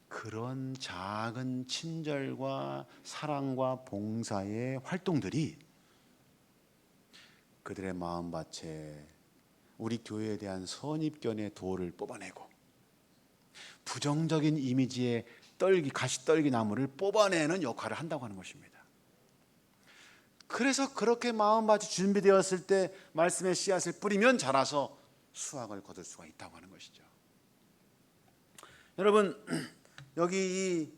그런 작은 친절과 사랑과 봉사의 활동들이 그들의 마음밭에 우리 교회에 대한 선입견의 돌을 뽑아내고 부정적인 이미지의 가시떨기 나무를 뽑아내는 역할을 한다고 하는 것입니다. 그래서 그렇게 마음밭이 준비되었을 때 말씀의 씨앗을 뿌리면 자라서 수확을 거둘 수가 있다고 하는 것이죠. 여러분, 여기 이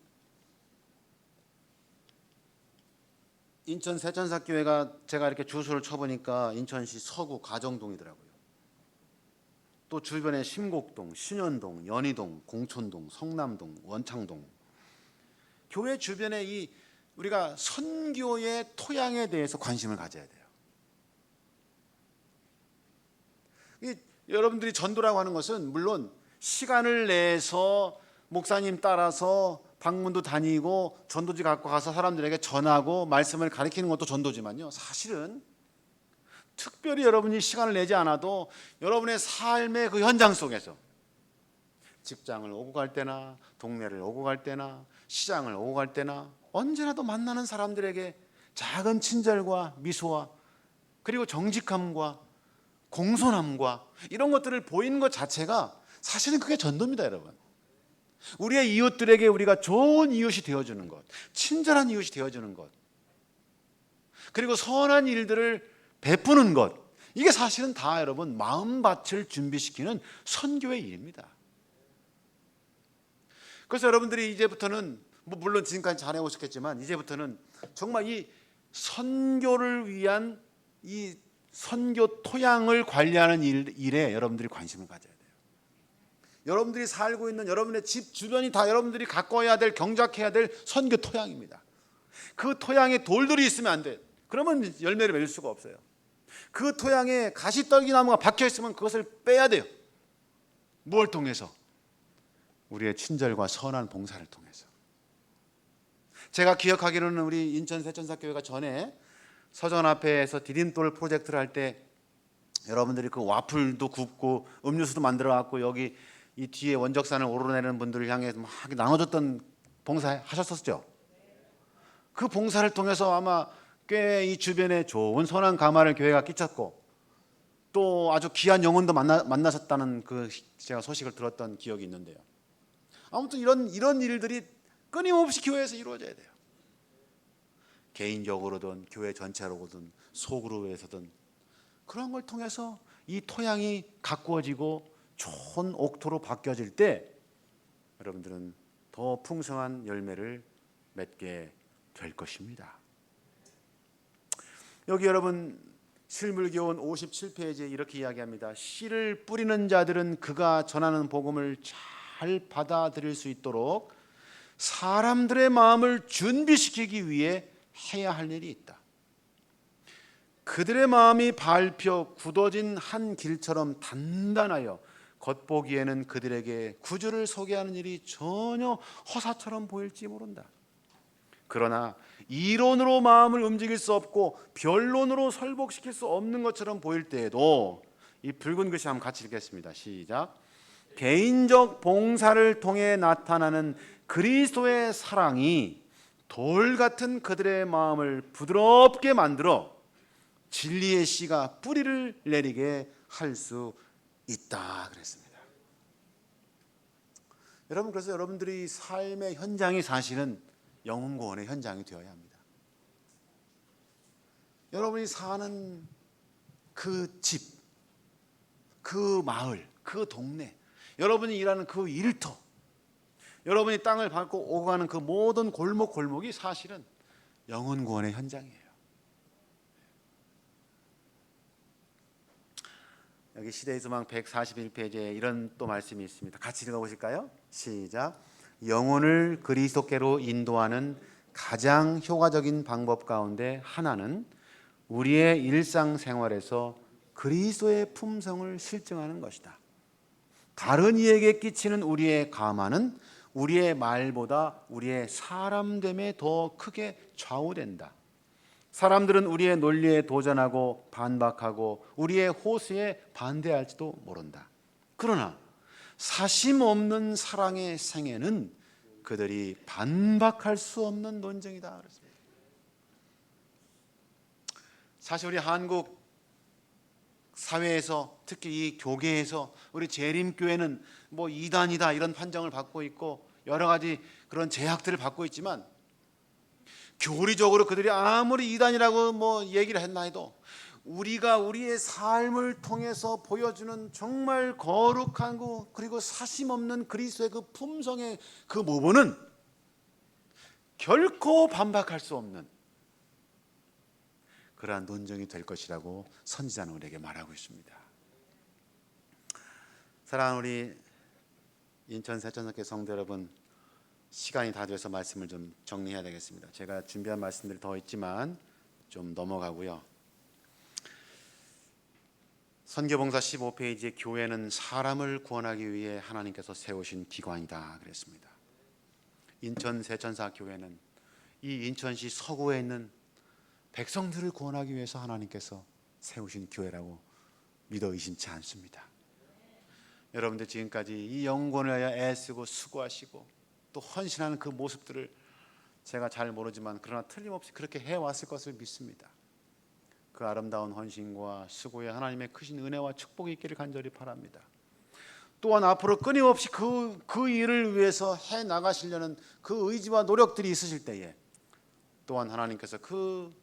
인천 세천사교회가 제가 이렇게 주소를 쳐보니까 인천시 서구 가정동이더라고요. 또 주변에 심곡동, 신현동, 연희동, 공촌동, 성남동, 원창동, 교회 주변에 이 우리가 선교의 토양에 대해서 관심을 가져야 돼요. 여러분들이 전도라고 하는 것은 물론 시간을 내서 목사님 따라서 방문도 다니고 전도지 갖고 가서 사람들에게 전하고 말씀을 가르치는 것도 전도지만요, 사실은 특별히 여러분이 시간을 내지 않아도 여러분의 삶의 그 현장 속에서 직장을 오고 갈 때나 동네를 오고 갈 때나 시장을 오고 갈 때나 언제라도 만나는 사람들에게 작은 친절과 미소와 그리고 정직함과 공손함과 이런 것들을 보이는 것 자체가 사실은 그게 전도입니다, 여러분. 우리의 이웃들에게 우리가 좋은 이웃이 되어주는 것, 친절한 이웃이 되어주는 것, 그리고 선한 일들을 베푸는 것, 이게 사실은 다 여러분 마음밭을 준비시키는 선교의 일입니다. 그래서 여러분들이 이제부터는 물론 지금까지 잘해오셨겠지만 이제부터는 정말 이 선교를 위한 이 선교 토양을 관리하는 일에 여러분들이 관심을 가져야 돼요. 여러분들이 살고 있는 여러분의 집 주변이 다 여러분들이 가꿔야 될, 경작해야 될 선교 토양입니다. 그 토양에 돌들이 있으면 안 돼요. 그러면 열매를 맺을 수가 없어요. 그 토양에 가시떨기 나무가 박혀 있으면 그것을 빼야 돼요. 무엇을 통해서? 우리의 친절과 선한 봉사를 통해서. 제가 기억하기로는 우리 인천 세천사교회가 전에 서전 앞에서 디딤돌 프로젝트를 할 때 여러분들이 그 와플도 굽고 음료수도 만들어 갖고 여기 이 뒤에 원적산을 오르내리는 분들을 향해 막 나눠줬던 봉사 하셨었죠. 그 봉사를 통해서 아마 꽤 이 주변에 좋은 선한 감화를 교회가 끼쳤고 또 아주 귀한 영혼도 만나셨다는 그 제가 소식을 들었던 기억이 있는데요. 아무튼 이런 일들이 끊임없이 교회에서 이루어져야 돼요. 개인적으로든 교회 전체로든 소그룹에서든 그런 걸 통해서 이 토양이 가꾸어지고 좋은 옥토로 바뀌어질 때 여러분들은 더 풍성한 열매를 맺게 될 것입니다. 여기 여러분 실물교훈 57페이지에 이렇게 이야기합니다. 씨를 뿌리는 자들은 그가 전하는 복음을 잘 받아들일 수 있도록 사람들의 마음을 준비시키기 위해 해야 할 일이 있다. 그들의 마음이 밟혀 굳어진 한 길처럼 단단하여 겉보기에는 그들에게 구주를 소개하는 일이 전혀 허사처럼 보일지 모른다. 그러나 이론으로 마음을 움직일 수 없고 변론으로 설복시킬 수 없는 것처럼 보일 때에도 이 붉은 글씨 한번 같이 읽겠습니다. 시작. 개인적 봉사를 통해 나타나는 그리스도의 사랑이 돌 같은 그들의 마음을 부드럽게 만들어 진리의 씨가 뿌리를 내리게 할 수 있다 그랬습니다. 여러분, 그래서 여러분들이 삶의 현장이 사실은 영혼 구원의 현장이 되어야 합니다. 여러분이 사는 그 집, 그 마을, 그 동네, 여러분이 일하는 그 일터, 여러분이 땅을 밟고 오고 가는 그 모든 골목골목이 사실은 영혼 구원의 현장이에요. 여기 시대의 소망 141페이지에 이런 또 말씀이 있습니다. 같이 읽어보실까요? 시작. 영혼을 그리스도께로 인도하는 가장 효과적인 방법 가운데 하나는 우리의 일상생활에서 그리스도의 품성을 실증하는 것이다. 다른 이에게 끼치는 우리의 감화는 우리의 말보다 우리의 사람됨에 더 크게 좌우된다. 사람들은 우리의 논리에 도전하고 반박하고 우리의 호소에 반대할지도 모른다. 그러나 사심 없는 사랑의 생애는 그들이 반박할 수 없는 논쟁이다. 사실 우리 한국 사회에서 특히 이 교계에서 우리 재림교회는 뭐 이단이다 이런 판정을 받고 있고 여러 가지 그런 제약들을 받고 있지만 교리적으로 그들이 아무리 이단이라고 뭐 얘기를 했나 해도 우리가 우리의 삶을 통해서 보여주는 정말 거룩한 거 그리고 사심 없는 그리스도의 그 품성의 그 모범은 결코 반박할 수 없는 그러한 논쟁이 될 것이라고 선지자는 우리에게 말하고 있습니다. 사랑하는 우리 인천 세천석교 성도 여러분, 시간이 다 돼서 말씀을 좀 정리해야 되겠습니다. 제가 준비한 말씀들이 더 있지만 좀 넘어가고요. 선교봉사 15페이지에 교회는 사람을 구원하기 위해 하나님께서 세우신 기관이다 그랬습니다. 인천 세천사 교회는 이 인천시 서구에 있는 백성들을 구원하기 위해서 하나님께서 세우신 교회라고 믿어 의심치 않습니다. 여러분들 지금까지 이 영혼을 위하여 애쓰고 수고하시고 또 헌신하는 그 모습들을 제가 잘 모르지만 그러나 틀림없이 그렇게 해왔을 것을 믿습니다. 그 아름다운 헌신과 수고에 하나님의 크신 은혜와 축복이 있기를 간절히 바랍니다. 또한 앞으로 끊임없이 그 일을 위해서 해 나가시려는 그 의지와 노력들이 있으실 때에 또한 하나님께서 그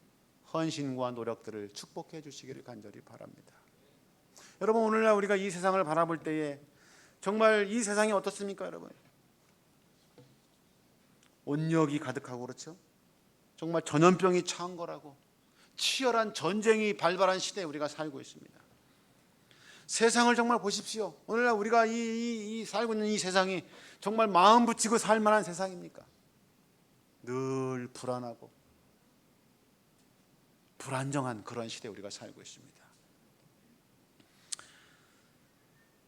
헌신과 노력들을 축복해 주시기를 간절히 바랍니다. 여러분, 오늘날 우리가 이 세상을 바라볼 때에 정말 이 세상이 어떻습니까, 여러분? 온역이 가득하고 그렇죠? 정말 전염병이 차한 거라고 치열한 전쟁이 발발한 시대에 우리가 살고 있습니다. 세상을 정말 보십시오. 오늘날 우리가 이 살고 있는 이 세상이 정말 마음 붙이고 살 만한 세상입니까? 늘 불안하고 불안정한 그런 시대에 우리가 살고 있습니다.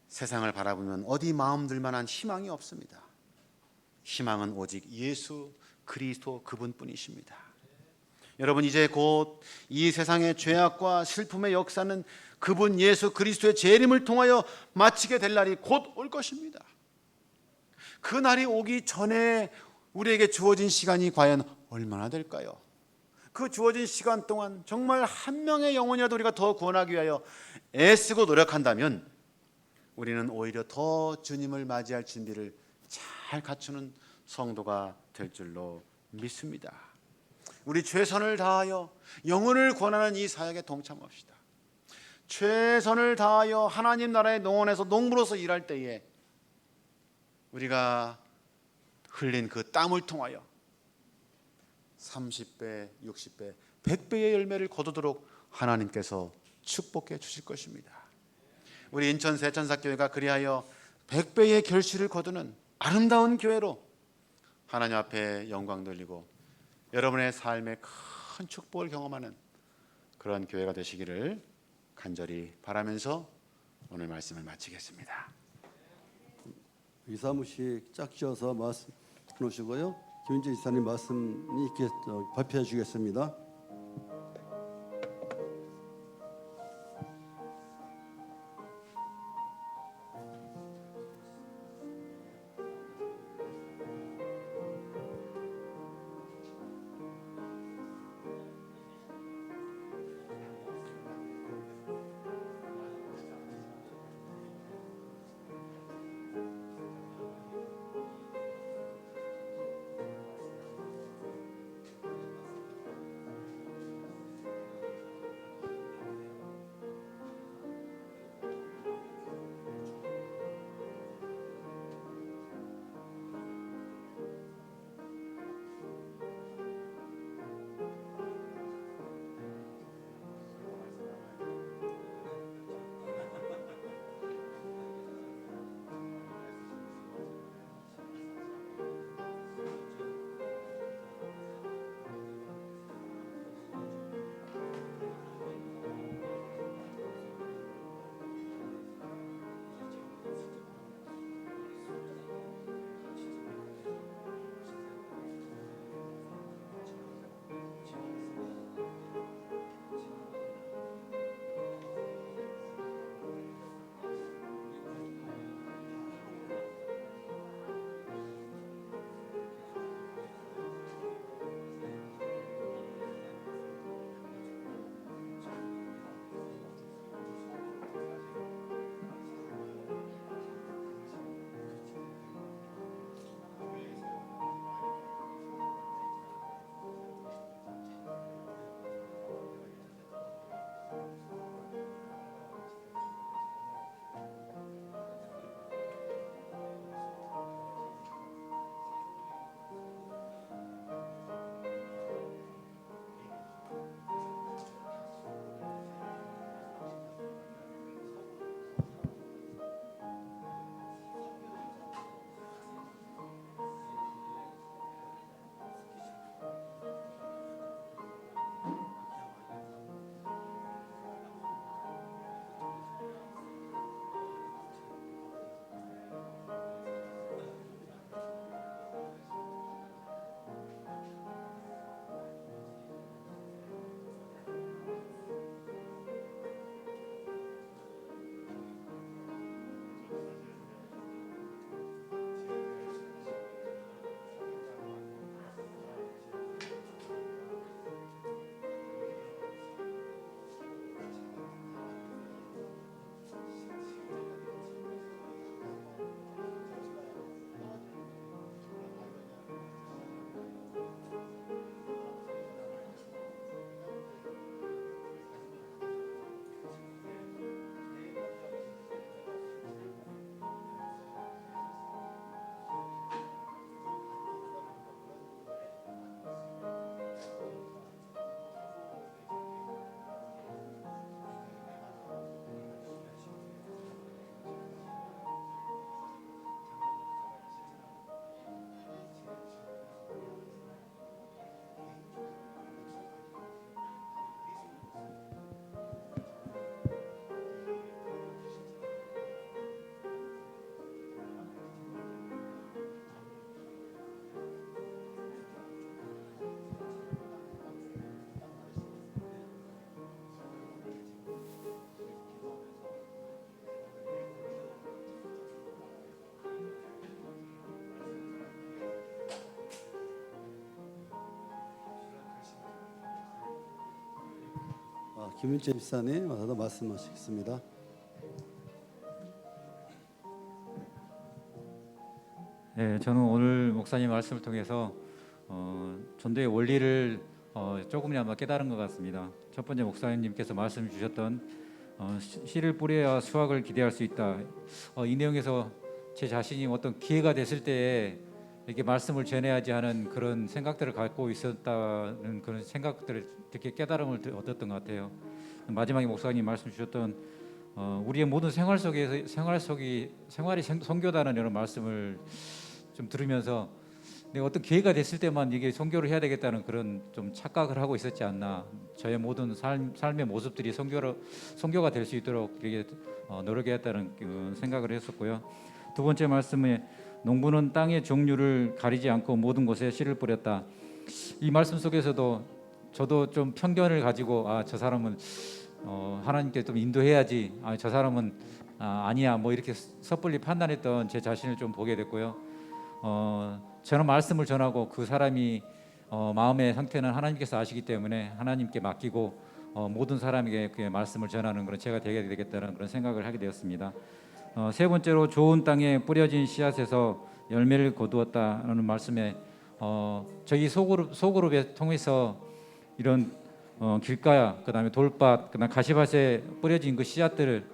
세상을 바라보면 어디 마음 들 만한 희망이 없습니다. 희망은 오직 예수 그리스도 그분뿐이십니다. 여러분, 이제 곧 이 세상의 죄악과 슬픔의 역사는 그분 예수 그리스도의 재림을 통하여 마치게 될 날이 곧 올 것입니다. 그 날이 오기 전에 우리에게 주어진 시간이 과연 얼마나 될까요? 그 주어진 시간 동안 정말 한 명의 영혼이라도 우리가 더 구원하기 위하여 애쓰고 노력한다면 우리는 오히려 더 주님을 맞이할 준비를 잘 갖추는 성도가 될 줄로 믿습니다. 우리 최선을 다하여 영혼을 구원하는 이 사역에 동참합시다. 최선을 다하여 하나님 나라의 농원에서 농부로서 일할 때에 우리가 흘린 그 땀을 통하여 30배, 60배, 100배의 열매를 거두도록 하나님께서 축복해 주실 것입니다. 우리 인천 새천사교회가 그리하여 100배의 결실을 거두는 아름다운 교회로 하나님 앞에 영광 돌리고 여러분의 삶에 큰 축복을 경험하는 그런 교회가 되시기를 간절히 바라면서 오늘 말씀을 마치겠습니다. 이사무씩 짝 지어서 말씀 놓으시고요. 김인재 지사님 말씀이 있게 발표해 주겠습니다. 김윤재 집사님 와서 말씀하시겠습니다. 네, 저는 오늘 목사님 말씀을 통해서 전도의 원리를 조금이나마 깨달은 것 같습니다. 첫 번째 목사님께서 말씀 주셨던 씨를 뿌려야 수확을 기대할 수 있다. 이 내용에서 제 자신이 어떤 기회가 됐을 때에 이렇게 말씀을 전해야지 하는 그런 생각들을 갖고 있었다는 그런 생각들을 특히 깨달음을 얻었던 것 같아요. 마지막에 목사님 말씀 주셨던 우리의 모든 생활 속에서 생활이 선교다는 이런 말씀을 좀 들으면서 내가 어떤 기회가 됐을 때만 이게 선교를 해야 되겠다는 그런 좀 착각을 하고 있었지 않나. 저의 모든 삶의 모습들이 선교가 될 수 있도록 이렇게 노력해야겠다는 생각을 했었고요. 두 번째 말씀에 농부는 땅의 종류를 가리지 않고 모든 곳에 씨를 뿌렸다. 이 말씀 속에서도 저도 좀 편견을 가지고 저 사람은 하나님께 좀 인도해야지, 저 사람은 아니야, 뭐 이렇게 섣불리 판단했던 제 자신을 좀 보게 됐고요. 저는 말씀을 전하고 그 사람이 마음의 상태는 하나님께서 아시기 때문에 하나님께 맡기고 모든 사람에게 그 말씀을 전하는 그런 제가 되겠다는 그런 생각을 하게 되었습니다. 세 번째로 좋은 땅에 뿌려진 씨앗에서 열매를 거두었다는 말씀에 저희 소그룹에 통해서 이런 길가야, 그다음에 돌밭, 그다음 가시밭에 뿌려진 그 씨앗들을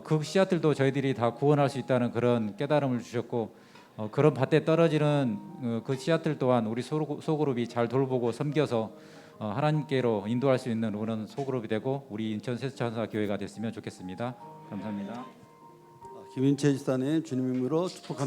그 씨앗들도 저희들이 다 구원할 수 있다는 그런 깨달음을 주셨고, 그런 밭에 떨어지는 그 씨앗들 또한 우리 소그룹이 잘 돌보고 섬겨서 하나님께로 인도할 수 있는 그런 소그룹이 되고 우리 인천 세수천사 교회가 됐으면 좋겠습니다. 감사합니다. 김인채 지사님 주님 이름으로 축복합니다.